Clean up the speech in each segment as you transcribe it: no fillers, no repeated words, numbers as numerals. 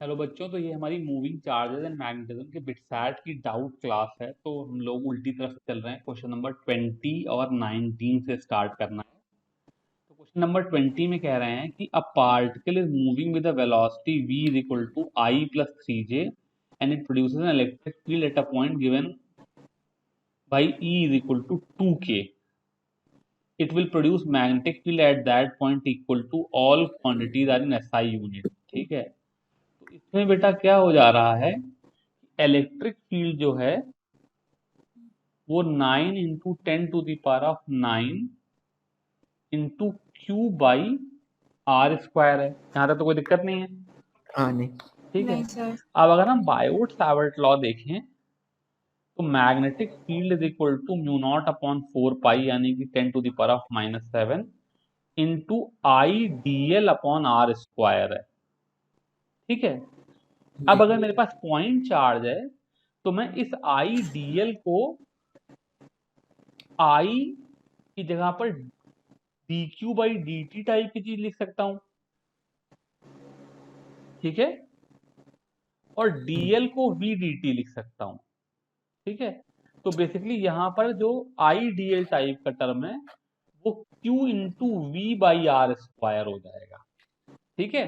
Hello बच्चों, तो ये हमारी मूविंग चार्जेस एंड मैग्नेटिज्म के बिटसैट की डाउट क्लास है। तो हम लोग उल्टी तरफ चल रहे हैं। क्वेश्चन नंबर 20 और 19 से स्टार्ट करना है। तो क्वेश्चन नंबर 20 में कह रहे हैं कि a particle is moving with a velocity v is equal to i plus 3j and it produces an electric field at a point given by e is equal to 2k। It will produce magnetic field at that point equal to all quantities are in SI unit. ठीक है, तो इसमें बेटा क्या हो जा रहा है, इलेक्ट्रिक फील्ड जो है वो 9 into 10⁻⁹ into q by r square है। यहां तक तो कोई दिक्कत नहीं है। हाँ नहीं। ठीक है, नहीं सर। अब अगर हम बायोट सावर्ट लॉ देखें तो magnetic field is equal to mu not upon 4 pi यानी कि 10⁻⁷ into i d l upon r square है। ठीक है, अब जी अगर मेरे पास पॉइंट चार्ज है तो मैं इस आई डी एल को आई की जगह पर D Q by D T type की चीज लिख सकता हूं। ठीक है, और dl को v dt लिख सकता हूं। ठीक है, तो बेसिकली यहां पर जो आई dl टाइप का टर्म है वो q into v by r square हो जाएगा। ठीक है,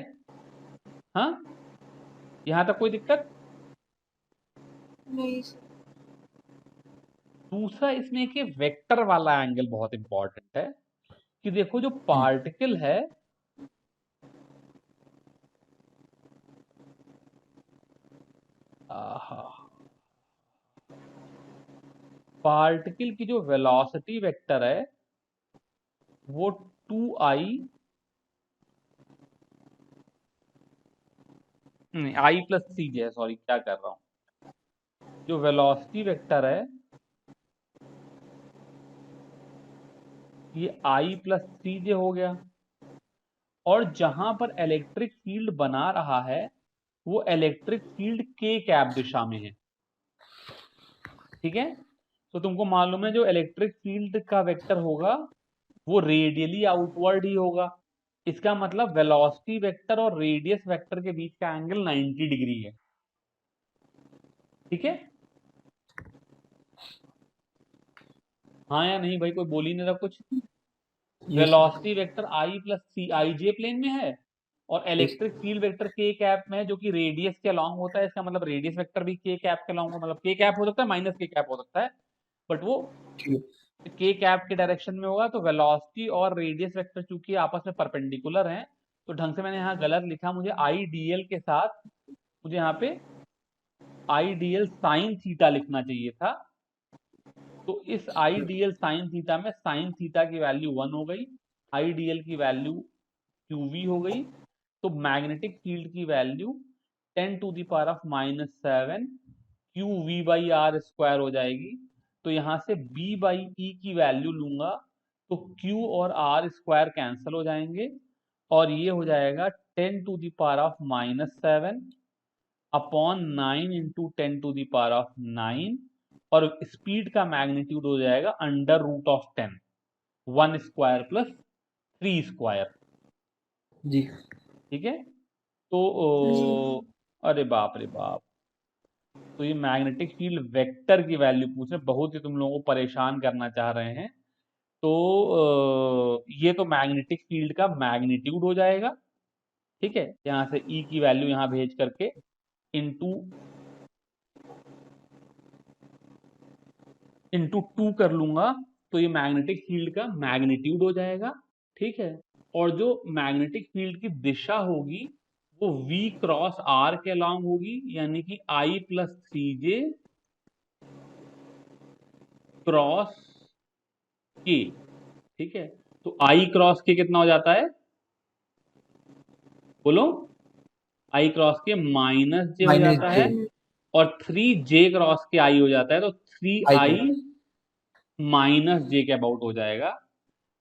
हाँ, यहां तक कोई दिक्कत? नहीं सर। दूसरा इसमें एक वेक्टर वाला एंगल बहुत इंपॉर्टेंट है कि देखो जो पार्टिकल है पार्टिकल की जो वेलोसिटी वेक्टर है वो 2i आई प्लस सी जे है। सॉरी, क्या कर रहा हूं, जो वेलोसिटी वेक्टर है ये आई प्लस सी जे हो गया। और जहां पर इलेक्ट्रिक फील्ड बना रहा है वो इलेक्ट्रिक फील्ड के कैप दिशा में है। ठीक है, तो तुमको मालूम है जो इलेक्ट्रिक फील्ड का वेक्टर होगा वो रेडियली आउटवर्ड ही होगा। इसका मतलब वेलोसिटी वेक्टर और रेडियस वेक्टर के बीच का एंगल 90 डिग्री है। ठीक है, हाँ या नहीं भाई, कोई बोल ही नहीं रहा कुछ। यस वेलोसिटी वेक्टर आई प्लस सी आई जे प्लेन में है और यस इलेक्ट्रिक फील्ड वेक्टर के कैप में है जो कि रेडियस के अलोंग होता है। इसका मतलब रेडियस वेक्टर भी के कैप के अलोंग, मतलब के कैप हो सकता है माइनस के कैप हो सकता है, बट वो ठीक के कैप के डायरेक्शन में होगा। तो वेलोसिटी और रेडियस वेक्टर चूंकि आपस में परपेंडिकुलर हैं तो ढंग से मैंने यहाँ गलत लिखा। मुझे आई डी एल के साथ मुझे यहाँ पे i d l sine theta लिखना चाहिए था। तो इस i d l sine theta में साइन थीटा की वैल्यू 1 हो गई, आई डी एल की वैल्यू क्यू वी हो गई। तो मैग्नेटिक फील्ड की value 10⁻⁷ q v by r square हो जाएगी। तो यहां से b बाई ई की वैल्यू लूंगा तो q और r स्क्वायर कैंसिल हो जाएंगे और ये हो जाएगा 10⁻⁷ अपॉन 9 इंटू 10⁻⁹ और स्पीड का मैग्नीट्यूड हो जाएगा under root of 10, 1 square plus 3 square. जी ठीक है, तो जी अरे बाप रे बाप, तो ये मैग्नेटिक फील्ड वेक्टर की वैल्यू पूछ रहे, बहुत ही तुम लोगों को परेशान करना चाह रहे हैं। तो ये तो मैग्नेटिक फील्ड का मैग्नीट्यूड हो जाएगा। ठीक है, यहां से ई की वैल्यू यहां भेज करके इंटू इंटू 2 कर लूंगा तो ये मैग्नेटिक फील्ड का मैग्नीट्यूड हो जाएगा। ठीक है, और जो मैग्नेटिक फील्ड की दिशा होगी वो v क्रॉस r के अलॉन्ग होगी यानी कि i plus c j cross के। ठीक है, तो i क्रॉस के कितना हो जाता है, बोलो? i क्रॉस के माइनस जे हो माइनस जाता जे है और 3j क्रॉस के i हो जाता है, तो 3i आई माइनस जे के अबाउट हो जाएगा।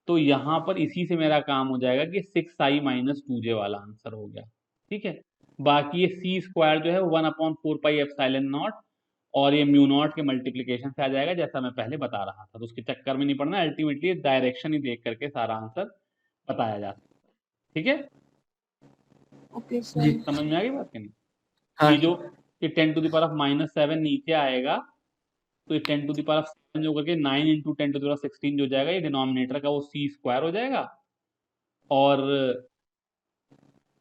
तो यहां पर इसी से मेरा काम हो जाएगा कि 6i माइनस 2j वाला आंसर हो गया। ठीक है, बाकी ये सी स्क्वायर जो है 1/4 पाई एप्सिलॉन नॉट और ये म्यू नॉट के मल्टीप्लीकेशन से आ जाएगा जैसा मैं पहले बता रहा था। तो उसके चक्कर में नहीं पड़ना, अल्टीमेटली डायरेक्शन ही देख करके सारा आंसर बताया जा सकता है। ठीक है, ओके जी सर। समझ में आ गई बात कि नहीं? हाँ ये जो ये 10⁻⁻7 नीचे आएगा, तो ये 10⁻7 जो करके 9 इंटू 10⁻16 जो जाएगा, ये डिनोमिनेटर का वो सी स्क्वायर हो जाएगा, और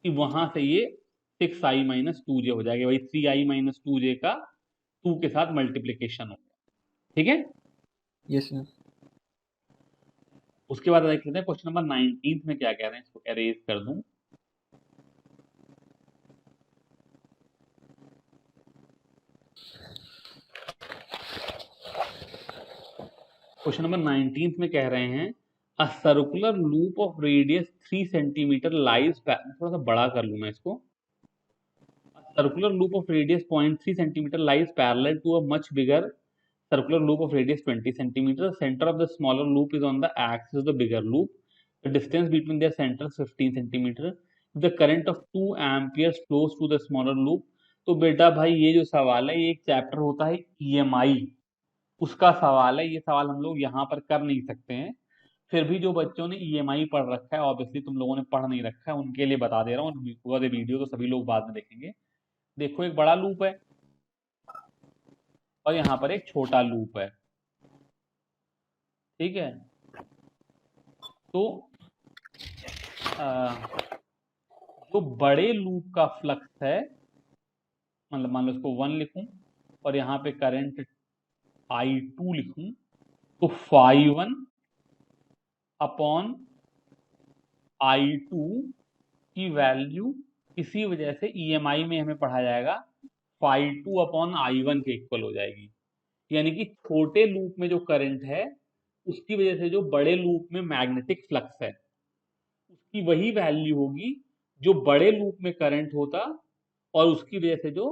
वहां से ये 6i-2j हो जाएगा। वही 3i-2j का 2 के साथ मल्टीप्लीकेशन हो गया। ठीक है, यस सर। उसके बाद देख लेते हैं क्वेश्चन नंबर 19 में क्या कह रहे हैं। इसको एरेज कर दूं। क्वेश्चन नंबर 19 में कह रहे हैं a circular loop of radius 3 centimetre lies, थोड़ा सा बड़ा कर लूं मैं इसको। Circular loop of radius 0.3 centimetre lies parallel to a much bigger circular loop of radius 20 centimeter. Center of the smaller loop is on the axis of the bigger loop. The distance between their centers 15 centimeter. The current of 2 amperes flows through the smaller loop. तो बेटा भाई ये जो सवाल है, ये एक chapter होता है ईएमआई, उसका सवाल है। ये सवाल हम लोग यहाँ पर कर नहीं सकते हैं। फिर भी जो बच्चों ने ईएमआई पढ़ रखा है, ऑब्वियसली तुम लोगों ने पढ़ नहीं रखा है, उनके लिए बता दे रहा हूँ। वीडियो तो सभी लोग बाद में देखेंगे। देखो, एक बड़ा लूप है और यहाँ पर एक छोटा लूप है। ठीक है, तो जो बड़े लूप का फ्लक्स है, मतलब मान लो इसको 1 लिखूं और यहाँ पे करंट I2 लिखूं, तो phi1 अपॉन I2 की वैल्यू इसी वजह से ईएमआई में हमें पढ़ा जाएगा phi2 अपॉन I1 के इक्वल हो जाएगी। यानी कि छोटे लूप में जो करंट है, उसकी वजह से जो बड़े लूप में मैग्नेटिक फ्लक्स है, उसकी वही वैल्यू होगी जो बड़े लूप में करंट होता और उसकी वजह से जो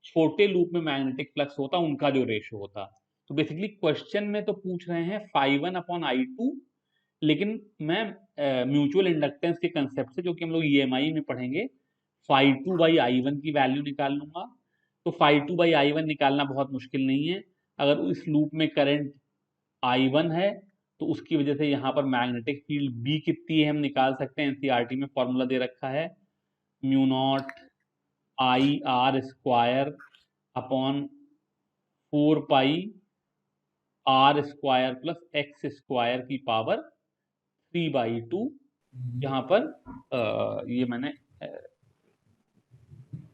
छोटे लूप में मैग्नेटिक फ्लक्स होता, उनका जो रेशो होता। तो बेसिकली क्वेश्चन में तो पूछ रहे हैं phi1 अपॉन I2, लेकिन मैं म्यूचुअल इंडक्टेंस के कंसेप्ट से, जो कि हम लोग ईएमआई में पढ़ेंगे, phi2 बाई I1 की वैल्यू निकाल लूंगा। तो phi2 बाई I1 निकालना बहुत मुश्किल नहीं है। अगर इस लूप में करंट I1 है, तो उसकी वजह से यहाँ पर मैग्नेटिक फील्ड B कितनी है हम निकाल सकते हैं। एनसीईआरटी में फॉर्मूला दे रखा है, mu not i r square upon 4 pi r square plus x square की पावर 3/2। यहाँ पर ये मैंने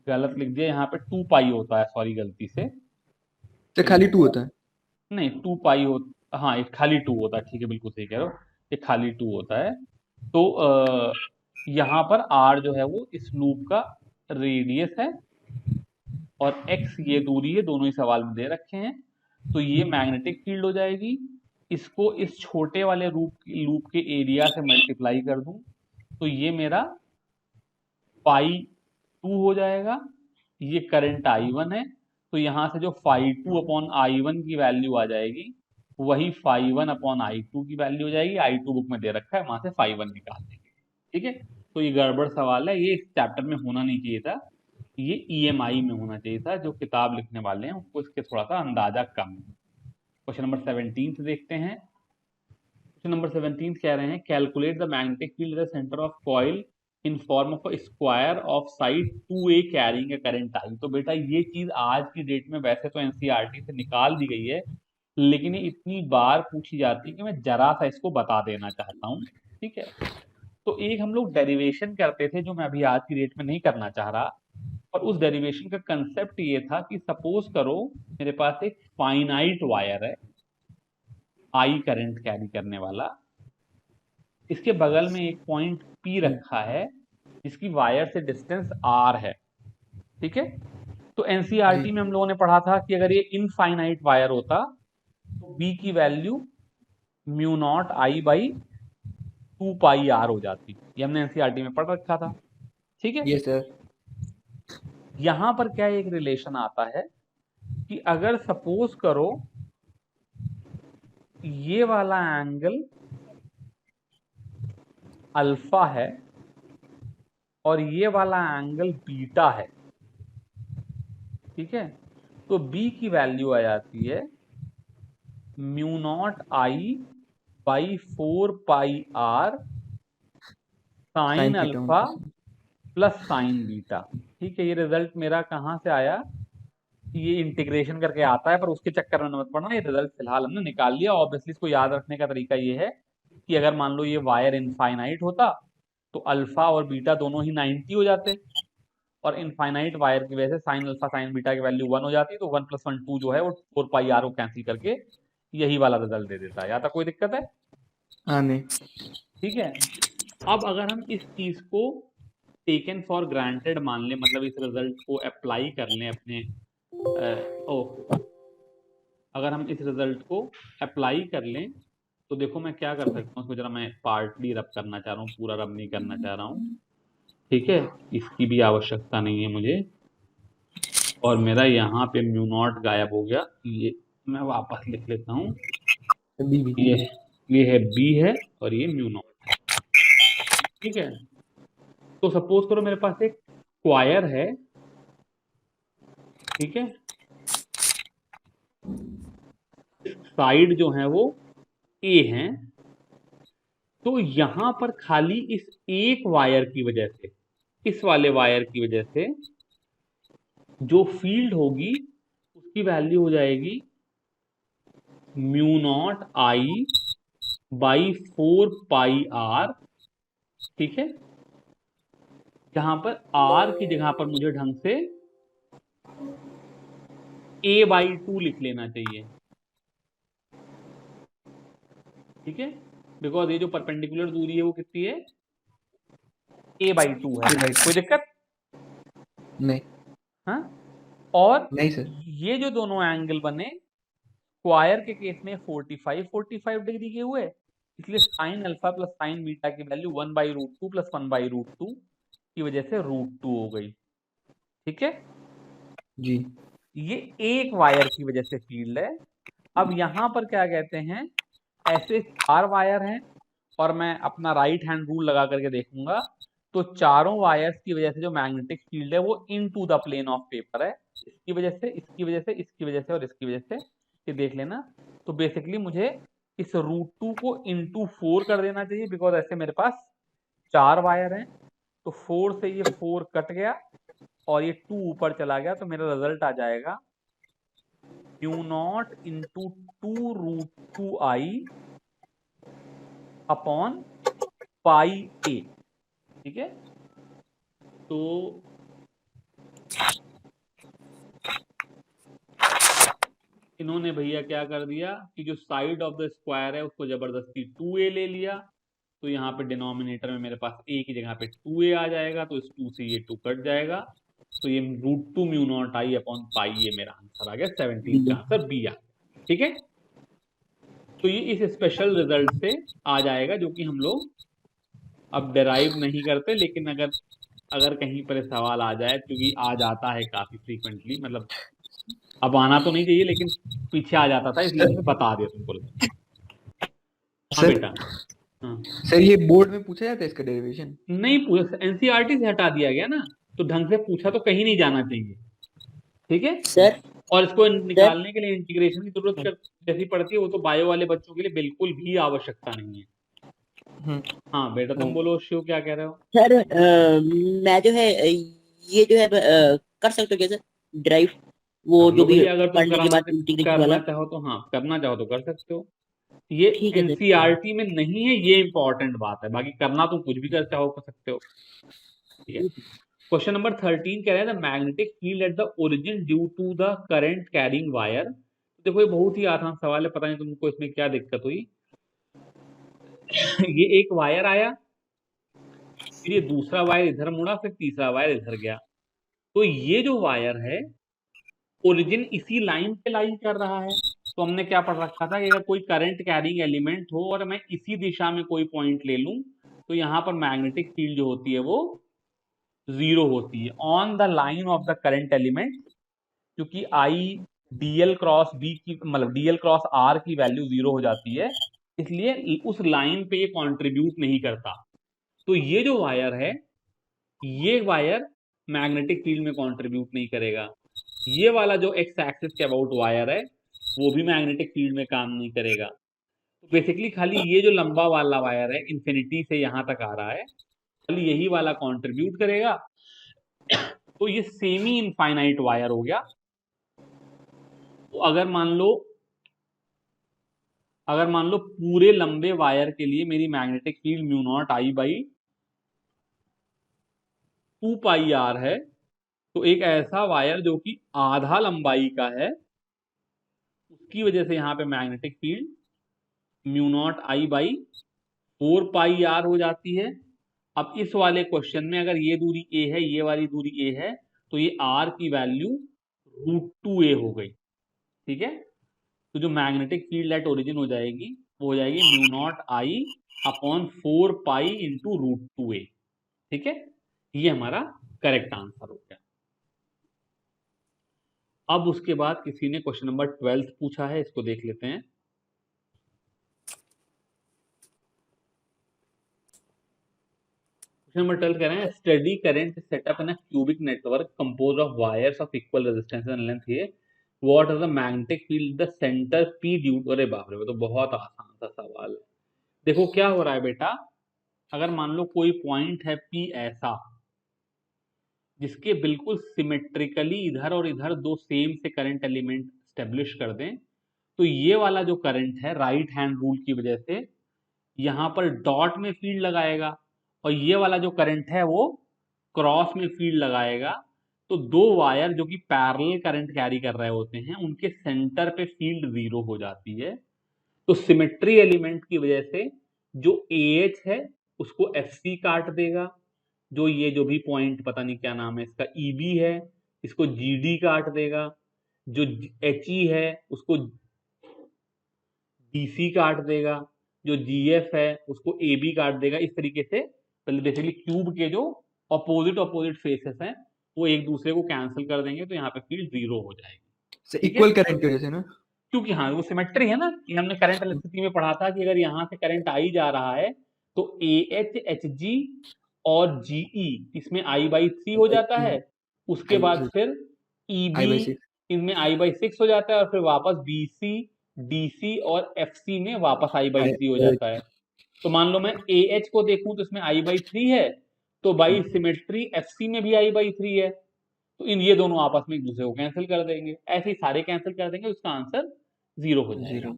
गलत लिख दिया, यहाँ पे 2 पाई होता है, सॉरी गलती से। तो खाली 2 होता है। नहीं, 2 पाई होता, हाँ ये खाली 2 होता है। ठीक है, बिल्कुल सही कह रहे हो, ये खाली 2 होता है। तो यहाँ पर r जो है वो इस लूप का रेडियस है और x ये दूरी है, दोनों ही सवाल में दे रखे हैं। तो ये मैग्नेटिक फील्ड हो जाएगी। इसको इस छोटे वाले लूप के एरिया से मल्टीप्लाई कर दूं, तो ये मेरा phi2 हो जाएगा। ये करंट I1 है, तो यहां से जो phi2 अपॉन I1 की वैल्यू आ जाएगी, वही phi1 अपॉन I2 की वैल्यू हो जाएगी। I2 बुक में दे रखा है, वहां से phi1 निकाल देंगे। ठीक है, तो ये गड़बड़ सवाल है, ये इस चैप्टर में होना नहीं चाहिए था, ये ईएमआई में होना चाहिए था। जो किताब लिखने वाले हैं उनको इसके थोड़ा सा अंदाजा कम है। क्वेश्चन नंबर 17 से देखते हैं। क्वेश्चन नंबर 17 कह रहे हैं calculate the magnetic field at the centre of coil in form of a square of side 2a carrying a current I। तो बेटा ये चीज आज की डेट में वैसे तो एनसीईआरटी से निकाल दी गई है, लेकिन ये इतनी बार पूछी जाती है कि मैं जरा सा इसको बता देना चाहता हूँ। ठीक है, तो एक हम लोग डेरिवेशन करते थे, जो मैं अभी आज की डेट में नहीं करना चाह रहा। और उस डेरिवेशन का कंसेप्ट ये था कि सपोज करो मेरे पास एक फाइनाइट वायर है, आई करंट कैरी करने वाला। इसके बगल में एक पॉइंट P रखा है, जिसकी वायर से डिस्टेंस R है। ठीक है, तो एनसीईआरटी जी। में हम लोगों ने पढ़ा था कि अगर ये इनफाइनाइट वायर होता, तो B की value mu not I by 2 pi R हो जाती। ये हमने एनसीईआरटी में पढ़ रखा था। ठीक है, यस सर। यहां पर क्या एक रिलेशन आता है कि अगर सपोज करो ये वाला एंगल अल्फा है और ये वाला एंगल बीटा है। ठीक है, तो B की वैल्यू आ जाती है mu not I by 4 pi R sine sine theta alpha plus sine beta. ठीक है, ये रिजल्ट मेरा कहाँ से आया, ये इंटीग्रेशन करके आता है, पर उसके चक्कर में मत पड़ना, ये रिजल्ट फिलहाल हमने निकाल लिया। ऑब्वियसली इसको याद रखने का तरीका ये है कि अगर मान लो ये वायर इनफाइनाइट होता तो अल्फा और बीटा दोनों ही 90 हो जाते, और इनफाइनाइट वायर की वजह से साइन अल्फा साइन बीटा की वैल्यू 1 हो जाती, तो 1 + 1 2 जो है वो 4 पाई r को कैंसिल करके यही वाला रिजल्ट दे देता है। यहाँ तक कोई दिक्कत है? हाँ नहीं। ठीक है। अब अगर हम इस चीज को टेकन फॉर ग्रांटेड मान लें, मतलब इस रिजल्ट को अप्लाई कर लें अपने अगर हम इस रिजल्ट को अप्लाई कर लें तो देखो मैं क्या कर सकता हूँ, इसको जरा मैं पार्टली रब करना चाह रहा हूँ, पूरा रब नहीं करना चाह रहा हूँ। ठीक है, इसकी भी आवश्यकता नहीं है मुझे, और मेरा यहाँ पे म्यू नॉट गायब हो गया, ये मैं वापस लिख लेता हूँ। बी बी ये है बी है और ये म्यू नॉट है। ठीक है, तो सपोज करो मेरे पास एक स्क्वायर है। ठीक है, साइड जो है वो ए है, तो यहां पर खाली इस एक वायर की वजह से, इस वाले वायर की वजह से जो फील्ड होगी उसकी वैल्यू हो जाएगी mu not I by 4 pi r। ठीक है, जहां पर r की जगह पर मुझे ढंग से a/2 लिख लेना चाहिए। ठीक है, बिकॉज ये जो परपेंडिकुलर दूरी है वो कितनी है, a/2 है। कोई दिक्कत? नहीं। हाँ, और नहीं सर। ये जो दोनों एंगल बने स्क्वायर के केस में 45 डिग्री के हुए, इसलिए sine alpha plus sine beta की वैल्यू 1/√2 प्लस 1/√2 की वजह से √2 हो गई। ठीक है, जी। ये एक वायर की वजह से फील्ड है। अब यहां पर क्या कहते हैं, ऐसे 4 वायर हैं, और मैं अपना राइट हैंड रूल लगा करके देखूंगा तो चारों वायर्स की वजह से जो मैग्नेटिक फील्ड है वो into the plane of paper है, इसकी वजह से, इसकी वजह से, इसकी वजह से और इसकी वजह से, ये देख लेना। तो बेसिकली मुझे इस √2 को इंटू 4 कर देना चाहिए, बिकॉज ऐसे मेरे पास 4 वायर हैं, तो 4 से ये 4 कट गया और ये 2 ऊपर चला गया, तो मेरा रिजल्ट आ जाएगा mu not into 2√2i upon pi a. ठीक है, तो इन्होंने भैया क्या कर दिया कि जो साइड ऑफ द स्क्वायर है उसको जबरदस्ती 2a ले लिया, तो यहाँ पे डिनोमिनेटर में मेरे पास a की जगह पे 2a आ जाएगा, तो इस 2 से ये 2 कट जाएगा, तो ये √2 mu not I upon pi ये मेरा आंसर आ गया, 17 का आंसर बी आ गया। ठीक है, तो ये इस स्पेशल रिजल्ट से आ जाएगा, जो कि हम लोग अब डेराइव नहीं करते, लेकिन अगर अगर कहीं पर सवाल आ जाए, क्योंकि आ जाता है काफी फ्रीक्वेंटली, मतलब अब आना तो नहीं चाहिए लेकिन पीछे आ जाता था, इसलिए मैंने बता दिया तुमको। हाँ सर बेटा। हाँ, सर ये बोर्ड में पूछा जाता है इसका डेरिवेशन? नहीं पूछा, एनसीईआरटी से हटा दिया गया ना, तो ढंग से पूछा तो कहीं नहीं जाना चाहिए। ठीक है, सर और इसको सर निकालने के लिए इंटीग्रेशन की जरूरत जैसी पड़ती है, वो तो बायो वाले बच्चों के लिए बिल्कुल भी आवश्यकता नहीं है। हाँ बेटा, तुम बोलो शिव, क्या कह रहे हो? सर मैं जो है ये जो है कर सकते हो क्या सर ड्राइव, वो कर जो लो भी भैया, अगर तुम पढ़ने के बाद इंटीग्रेशन करना वाला। चाहो तो, हाँ करना चाहो तो कर सकते हो। ये ठीक है सर। एनसीईआरटी में नहीं है, ये इंपॉर्टेंट बात है, बाकी करना तुम कुछ भी कर चाहो कर सकते हो। ठीक है, क्वेश्चन नंबर 13 कह रहे हैं the magnetic field at the origin due to the current carrying wire. देखो ये बहुत ही आसान सवाल है, पता नहीं तुमको इसमें क्या दिक्कत हुई। ये एक वायर आया, फिर ये दूसरा वायर इधर मुड़ा, फिर तीसरा वायर इधर गया, तो ये जो वायर है ओरिजिन इसी लाइन पे लाई कर रहा है। तो हमने क्या पढ़ रखा था कि अगर कोई करंट कैरिंग एलिमेंट हो और मैं इसी दिशा में कोई पॉइंट ले लूं, तो यहां पर मैग्नेटिक फील्ड जो होती है वो 0 होती है on the line of the current element, क्योंकि आई डीएल क्रॉस बी की, मतलब डीएल क्रॉस आर की वैल्यू 0 हो जाती है, इसलिए उस लाइन पे ये कंट्रीब्यूट नहीं करता। तो ये जो वायर है, ये वायर मैग्नेटिक फील्ड में कंट्रीब्यूट नहीं करेगा। ये वाला जो एक्स एक्सिस के अबाउट वायर है वो भी मैग्नेटिक फील्ड में काम नहीं करेगा। तो बेसिकली खाली ये जो लंबा वाला वायर है इन्फिनिटी से यहां तक आ रहा है, खाली यही वाला कंट्रीब्यूट करेगा। तो ये सेमी इनफाइनाइट वायर हो गया। तो अगर मान लो पूरे लंबे वायर के लिए मेरी magnetic field mu not I by 2 pi r है, तो एक ऐसा वायर जो कि आधा लंबाई का है, उसकी वजह से यहां पे magnetic field mu not I by 4 pi r हो जाती है। अब इस वाले क्वेश्चन में अगर ये दूरी ए है, ये वाली दूरी ए है, तो ये आर की वैल्यू √2a हो गई। ठीक है, तो जो मैग्नेटिक फील्ड एट ओरिजिन हो जाएगी वो हो जाएगी mu not I upon 4 pi into √2a। ठीक है, ये हमारा करेक्ट आंसर हो गया। अब उसके बाद किसी ने क्वेश्चन नंबर 12 पूछा है, इसको देख लेते हैं। क्वेश्चन नंबर 12 कह रहे हैं study current setup in a cubic network compose of wires of equal resistance and length है, what is the magnetic field the centre P due. अरे बाप रे, वो तो बहुत आसान सा सवाल है। देखो क्या हो रहा है बेटा, अगर मान लो कोई पॉइंट है पी ऐसा जिसके बिल्कुल सिमेट्रिकली इधर और इधर दो सेम से करंट एलिमेंट स्टेब्लिश कर दें, तो ये वाला जो करंट है राइट हैंड रूल की वजह से यहां पर डॉट में फील्ड लगाएगा, और ये वाला जो करंट है वो क्रॉस में फील्ड लगाएगा। तो दो वायर जो कि पैरेलल करंट कैरी कर रहे होते हैं, उनके सेंटर पे फील्ड जीरो हो जाती है। तो सिमेट्री एलिमेंट की वजह से जो ए एच है उसको एफ सी काट देगा, जो ये जो भी पॉइंट पता नहीं क्या नाम है इसका ई बी है, इसको जी डी काट देगा, जो एच ई है उसको डी सी काट देगा, जो जी एफ है उसको ए बी काट देगा। इस तरीके से बेसिकली क्यूब के जो अपोजिट फेसेस हैं वो एक दूसरे को कैंसिल कर देंगे, तो यहाँ पे फील्ड जीरो हो जाएगी। ठीक है, इक्वल करंट की वजह से ना। क्योंकि हाँ वो सिमेट्री है ना, कि हमने करंट इलेक्ट्रिसिटी में पढ़ा था कि अगर यहाँ से करंट आई जा रहा है तो ए एच एच जी और जीई इसमें आई बाई 3 हो जाता है, उसके बाद फिर ई आई बी बाई 6। इनमें आई बाई 6 हो जाता है, और फिर वापस बी सी डी सी और एफ सी में वापस आई बाई 3 हो जाता है। तो मान लो मैं ए एच को देखूं तो इसमें आई बाई 3 है, तो बाई सिमेट्री एफ सी में भी आई बाई 3 है, तो इन ये दोनों आपस में एक दूसरे को कैंसिल कर देंगे, ऐसे ही सारे कैंसिल कर देंगे, उसका आंसर जीरो हो जाएगा। जीरो।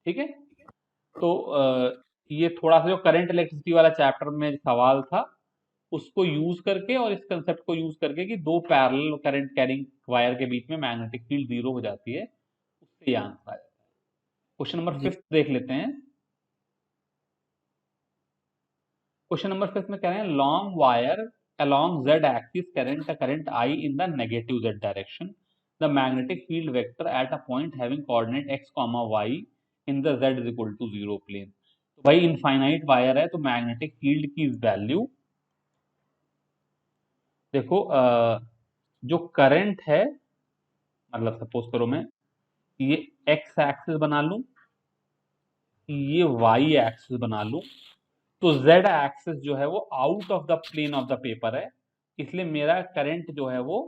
ठीक है, तो ये थोड़ा सा जो करंट इलेक्ट्रिसिटी वाला चैप्टर में सवाल था उसको यूज करके और इस कंसेप्ट को यूज करके कि दो पैरेलल करंट कैरिंग वायर के बीच में मैग्नेटिक फील्ड जीरो हो जाती है, उससे ये आंसर आ जाता है। क्वेश्चन नंबर 5 देख लेते हैं। क्वेश्चन नंबर 5 में कह रहे हैं long wire along z axis carrying the current I in the negative z direction, the magnetic field vector at a point having coordinate x comma y in the z is equal to 0 plane। तो भाई infinite wire है तो magnetic field की value देखो, जो current है, मतलब suppose करो मैं ये एक्स एक्सिस बना लूं, ये वाई एक्सिस बना लूं, तो z एक्सिस जो है वो out of the plane of the paper है, इसलिए मेरा करंट जो है वो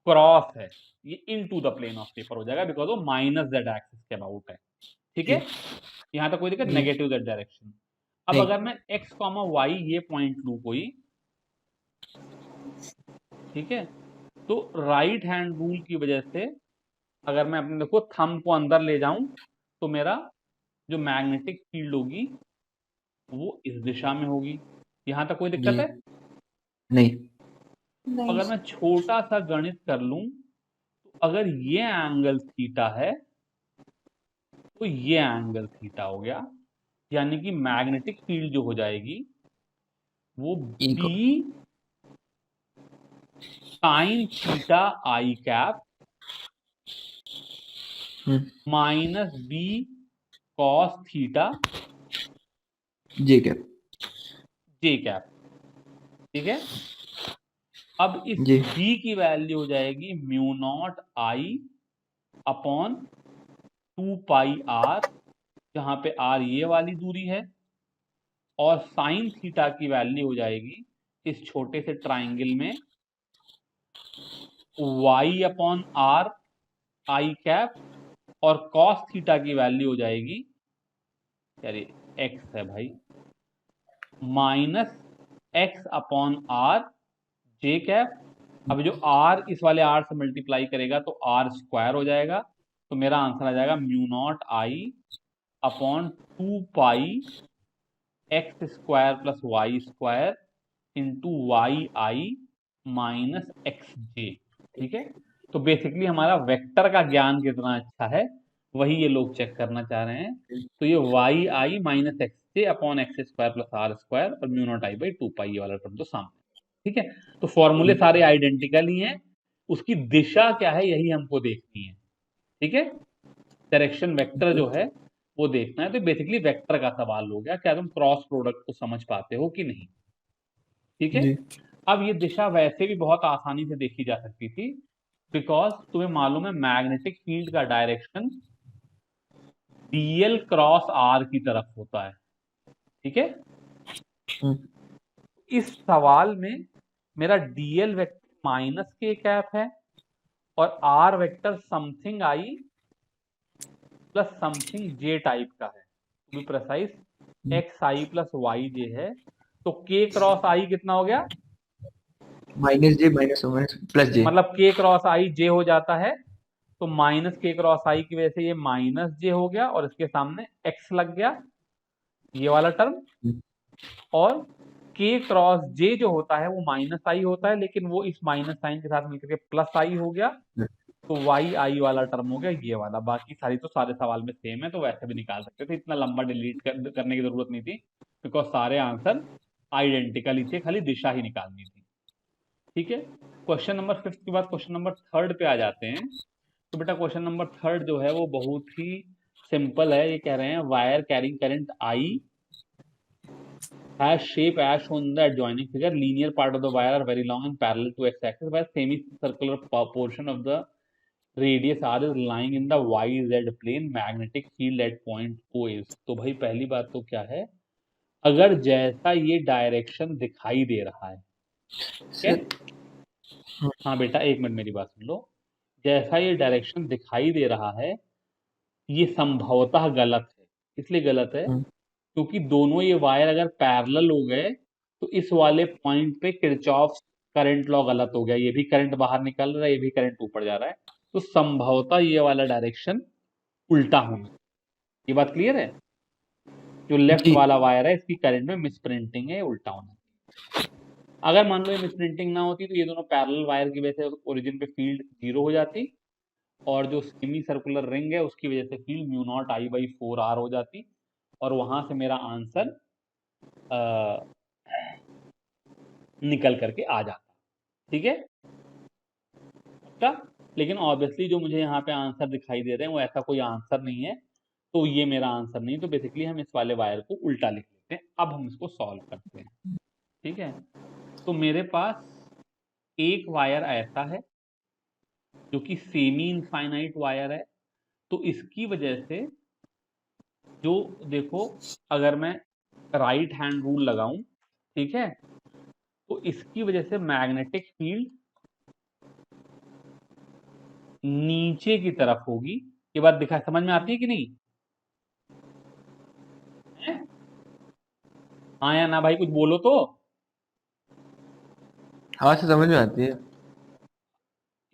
क्रॉस है, ये into the plane of paper हो जाएगा, बिकॉज वो माइनस z एक्सिस के अबाउट है। ठीक है, यहां तक कोई दिक्कत, नेगेटिव z डायरेक्शन। अब अगर मैं x कॉमा वाई ये पॉइंट लू कोई, ठीक है, तो राइट हैंड रूल की वजह से अगर मैं अपने देखो थंब को अंदर ले जाऊं तो मेरा जो मैग्नेटिक फील्ड होगी वो इस दिशा में होगी। यहां तक कोई दिक्कत है? नहीं। अगर मैं छोटा सा गणित कर लूं तो अगर ये एंगल थीटा है तो ये एंगल थीटा हो गया, यानी कि मैग्नेटिक फील्ड जो हो जाएगी वो b sine theta i cap minus b cos theta j cap. J cap. ठीक है, अब इस जी। बी की वैल्यू हो जाएगी mu not I upon 2 pi R, जहां पे आर ये वाली दूरी है, और साइन थीटा की वैल्यू हो जाएगी इस छोटे से ट्राइंगल में y upon are I cap, और कॉस थीटा की वैल्यू हो जाएगी, यार x है भाई, minus x upon R J cap. अब जो आर इस वाले आर से मल्टीप्लाई करेगा तो आर स्क्वायर हो जाएगा, तो मेरा आंसर आ जाएगा mu not I upon 2 pi x square plus y square into y I minus x j. ठीक है, तो बेसिकली हमारा वेक्टर का ज्ञान कितना अच्छा है वही ये लोग चेक करना चाह रहे हैं। तो ये वाई आई minus x J upon X square plus R square और mu not I by 2 pi, ये वाला टर्म तो सामने। ठीक है, तो फॉर्मूले सारे आइडेंटिकल ही हैं, उसकी दिशा क्या है यही हमको देखनी है। ठीक है, डायरेक्शन वेक्टर जो है वो देखना है। तो बेसिकली वेक्टर का सवाल हो गया, क्या तुम क्रॉस प्रोडक्ट को समझ पाते हो कि नहीं। ठीक है, जी अब ये दिशा वैसे भी बहुत आसानी से देखी जा सकती थी, बिकॉज तुम्हें मालूम है मैग्नेटिक फील्ड का डायरेक्शन डीएल क्रॉस आर की तरफ होता है। ठीक है, हम्म, इस सवाल में मेरा डीएल वेक्टर माइनस के कैप है और R vector something i plus something j type का है, to be precise x i plus y j है। तो के क्रॉस आई कितना हो गया, minus j minus plus j. मतलब के क्रॉस आई जे हो जाता है, तो माइनस के क्रॉस आई की वजह से ये माइनस जे हो गया और इसके सामने एक्स लग गया, ये वाला टर्म। और के क्रॉस जे जो होता है वो माइनस आई होता है, लेकिन वो इस माइनस साइन के साथ मिलकर के प्लस आई हो गया, तो वाई आई वाला टर्म हो गया ये वाला। बाकी सारी तो सारे सवाल में सेम है, तो वैसे भी निकाल सकते थे, इतना लंबा डिलीट करने की जरूरत नहीं थी, बिकॉज सारे आंसर आइडेंटिकल ही थे, खाली दिशा ही निकालनी थी। ठीक है, क्वेश्चन नंबर 5 के बाद क्वेश्चन नंबर 3 पे आ जाते हैं। तो बेटा क्वेश्चन नंबर 3 जो है वो बहुत ही सिंपल है। ये कह रहे हैं wire carrying current I has shape as shown in the adjoining figure. Linear part of the wire are very long and parallel to x-axis, while semicircular portion of the radius r is lying in the yz plane. Magnetic field at point O is. तो भाई पहली बात तो क्या है, अगर जैसा ये डायरेक्शन दिखाई दे रहा है, क्या? हाँ बेटा एक मिनट मेरी बात सुन लो। जैसा ये डायरेक्शन दिखाई दे रहा है ये संभवतः गलत है। इसलिए गलत है क्योंकि दोनों ये वायर अगर पैरेलल हो गए तो इस वाले पॉइंट पे किरचॉफ करंट लॉ गलत हो गया, ये भी करंट बाहर निकल रहा है, ये भी करंट ऊपर जा रहा है, तो संभवतः ये वाला डायरेक्शन उल्टा होना। ये बात क्लियर है, जो लेफ्ट जी वाला वायर है इसकी करंट में मिसप्रिंटिंग है, उल्टा होना। अगर मान लो ये मिसप्रिंटिंग ना होती तो ये दोनों पैरेलल वायर की वजह से ओरिजिन पे फील्ड 0 हो जाती, और जो सेमी सर्कुलर रिंग है उसकी वजह से field mu not I by 4 R हो जाती, और वहां से मेरा आंसर निकल करके आ जाता। ठीक है, पक्का? लेकिन ऑब्वियसली जो मुझे यहाँ पे आंसर दिखाई दे रहे हैं वो ऐसा कोई आंसर नहीं है, तो ये मेरा आंसर नहीं। तो बेसिकली हम इस वाले वायर को उल्टा लिख लेते हैं। अब हम इसको सॉल्व करते हैं। ठीक है, तो मेरे पास एक वायर ऐसा है जो कि सेमी इनफाइनाइट वायर है, तो इसकी वजह से जो देखो, अगर मैं राइट हैंड रूल लगाऊं, ठीक है, तो इसकी वजह से मैग्नेटिक फील्ड नीचे की तरफ होगी। ये बात दिखा समझ में आती है कि नहीं है? हाँ या ना भाई, कुछ बोलो तो। हाँ से समझ में आती है।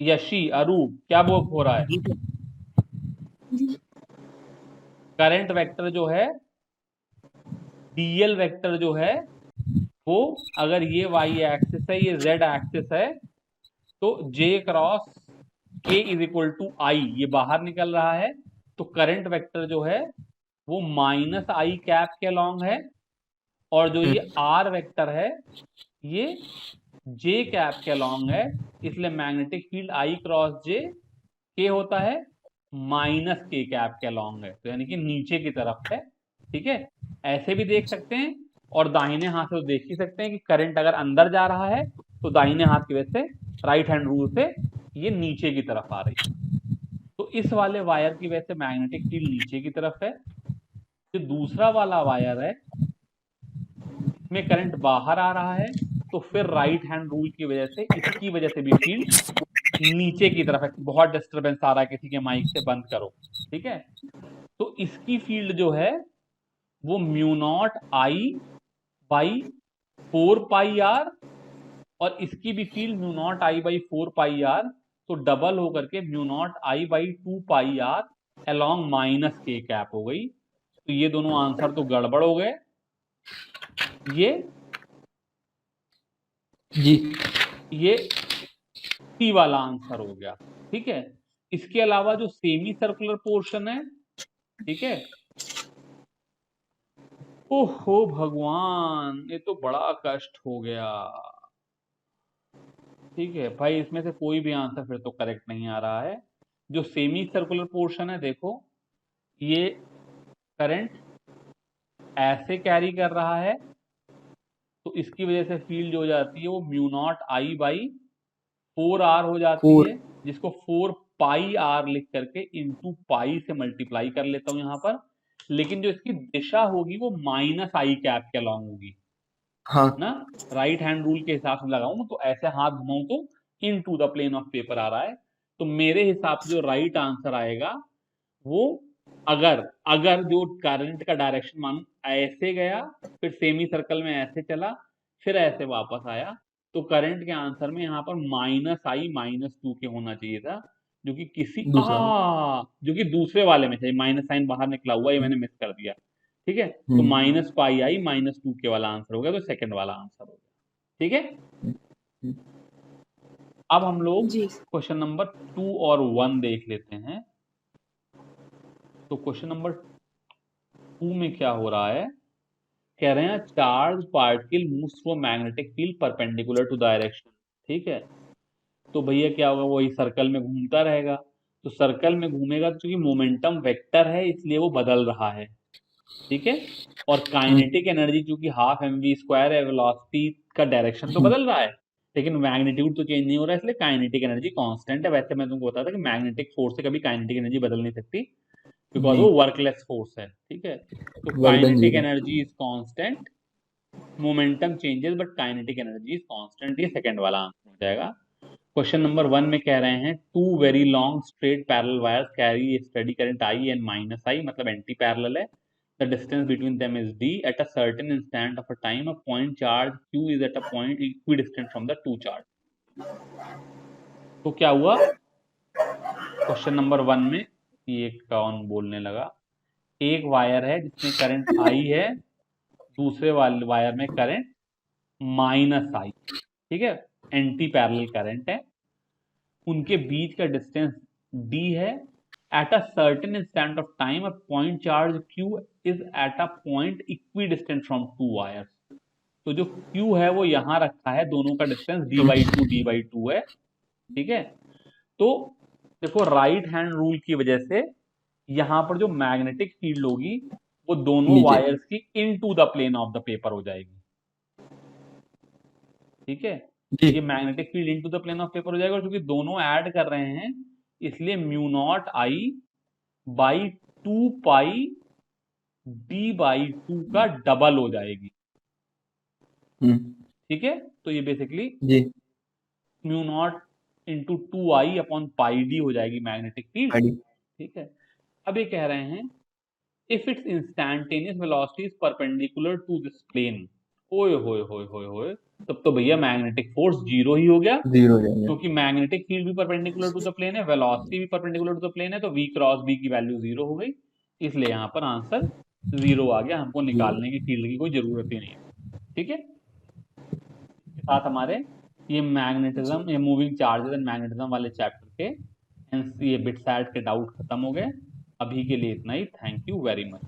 यशी अरूप क्या वो हो रहा है, करंट वेक्टर जो है डीएल वेक्टर जो है वो, अगर ये वाई एक्सिस है ये जेड एक्सिस है, तो जे क्रॉस के इज इक्वल टू आई, ये बाहर निकल रहा है, तो करंट वेक्टर जो है वो माइनस आई कैप के अलॉन्ग है, और जो ये आर वेक्टर है ये जे कैप के अलॉन्ग है, इसलिए मैग्नेटिक फील्ड आई क्रॉस जे के होता है माइनस के कैप के अलॉन्ग है, तो यानी कि नीचे की तरफ है। ठीक है, ऐसे भी देख सकते हैं, और दाहिने हाथ से तो देख ही सकते हैं कि करंट अगर अंदर जा रहा है तो दाहिने हाथ की वजह से राइट हैंड रूल से ये नीचे की तरफ आ रही है, तो इस वाले वायर की वजह से मैग्नेटिक फील्ड नीचे की तरफ है। जो दूसरा वाला वायर है इसमें करंट बाहर आ रहा है, तो फिर राइट हैंड रूल की वजह से इसकी वजह से भी फील्ड नीचे की तरफ है। बहुत डिस्टरबेंस आ रहा है, किसी के माइक से बंद करो। ठीक है, तो इसकी फील्ड जो है वो mu not I by 4 pi R और इसकी भी field mu not I by 4 pi R, तो डबल होकर के mu not I by 2 pi R along minus के कैप हो गई। तो ये दोनों आंसर तो गड़बड़ हो गए। ये सी वाला आंसर हो गया। ठीक है, इसके अलावा जो सेमी सर्कुलर पोर्शन है, ठीक है, ओहो भगवान, ये तो बड़ा कष्ट हो गया। ठीक है भाई, इसमें से कोई भी आंसर फिर तो करेक्ट नहीं आ रहा है। जो सेमी सर्कुलर पोर्शन है, देखो ये करंट ऐसे कैरी कर रहा है, तो इसकी वजह से फील्ड जो हो जाती है वो mu not I by 4 R हो जाती 4 है, जिसको 4 पाई आर लिख करके इंटू पाई से मल्टीप्लाई कर लेता हूं यहां पर। लेकिन जो इसकी दिशा होगी वो माइनस आई कैप के अलॉन्ग होगी हाँ ना, राइट हैंड रूल के हिसाब से लगाऊं तो ऐसे हाथ घुमाऊं तो into the plane of paper आ रहा है। तो मेरे हिसाब से जो राइट आंसर आएगा वो, अगर अगर जो करंट का डायरेक्शन मानूं ऐसे गया, फिर सेमी सर्कल में ऐसे चला, फिर ऐसे वापस आया, तो करंट के आंसर में यहाँ पर माइनस आई माइनस 2 के होना चाहिए था, जो कि दूसरा जो कि दूसरे वाले में था। माइनस साइन बाहर निकला हुआ, ये मैंने मिस कर दिया। ठीक है, तो हम्म माइनस पाई आई माइनस 2 के वाला आंसर हो गया, तो सेकंड वाला आंसर हो गया। ठीक है, हम्म, अब हम लोग जी क्वेश्चन नंबर 2 और 1 देख लेते हैं। तो क्वेश्चन नंबर 2 में क्या हो रहा है, कह रहे हैं charge particle moves through magnetic field perpendicular to direction. ठीक है, तो भैया क्या होगा, वही सर्कल में घूमता रहेगा। तो सर्कल में घूमेगा तो चूंकि मोमेंटम वेक्टर है इसलिए वो बदल रहा है। ठीक है, और काइनेटिक एनर्जी चूंकि हाफ एम वी स्क्वायर है, वेलोसिटी का डायरेक्शन तो बदल रहा है लेकिन मैग्नीट्यूड तो चेंज नहीं हो रहा है, इसलिए काइनेटिक एनर्जी कांस्टेंट है। वैसे मैं तुमको बताता था कि मैग्नेटिक फोर्स से कभी काइनेटिक एनर्जी बदल नहीं सकती, बिकॉज जी वो वर्कलेस फोर्स है। ठीक है, तो work done kinetic 0 energy is constant, momentum changes but kinetic energy is constant. ये सेकंड वाला आंसर हो जाएगा। क्वेश्चन नंबर 1 में कह रहे हैं two very long straight parallel wires carry a steady current i and minus i, मतलब anti parallel है। The distance between them is d at a certain instant of a time, a point charge q is at a point equidistant from the two charge. तो क्या हुआ, question number 1 में ये कौन बोलने लगा, एक वायर है जिसमें करंट आई है, दूसरे वाले वायर में करंट माइनस आई। ठीक है, एंटी पैरेलल करंट है, उनके बीच का डिस्टेंस d है। Eight a certain instant of time a point charge q is at a point equidistant from to wires. तो जो q है वो यहां रखा है, दोनों का डिस्टेंस d/2 है। ठीक है, तो देखो राइट हैंड रूल की वजह से यहां पर जो मैग्नेटिक फील्ड होगी वो दोनों नीचे वायर्स की into the plane of the paper हो जाएगी। ठीक है, जी ये magnetic field into the plane of paper हो जाएगा, और क्योंकि दोनों ऐड कर रहे हैं इसलिए mu not I by 2 pi d/2 का डबल हो जाएगी। हम्म ठीक है, तो ये basically B mu not into 2i upon pi d हो जाएगी मैग्नेटिक फील्ड। आईडी ठीक है, अब ये कह रहे हैं if it's instantaneous velocity is perpendicular to this plane, ओए होए होए होए होए, तब तो भैया मैग्नेटिक फोर्स जीरो ही हो गया, 0 हो जाएंगे क्योंकि मैग्नेटिक फील्ड भी परपेंडिकुलर टू द प्लेन है, वेलोसिटी भी परपेंडिकुलर टू द प्लेन है, तो v क्रॉस b की वैल्यू जीरो हो गई, इसलिए यहाँ पर आंसर जीरो आ गया, हमको 0 निकालने की फील्ड की कोई जरूरत ही नहीं है। ठीक है, इसके साथ हमारे ये मैग्नेटिज्म, ये मूविंग चार्जेस एंड मैग्नेटिज्म वाले चैप्टर के ये बिट सैट के डाउट खत्म हो गए। अभी के लिए इतना ही, थैंक यू वेरी मच।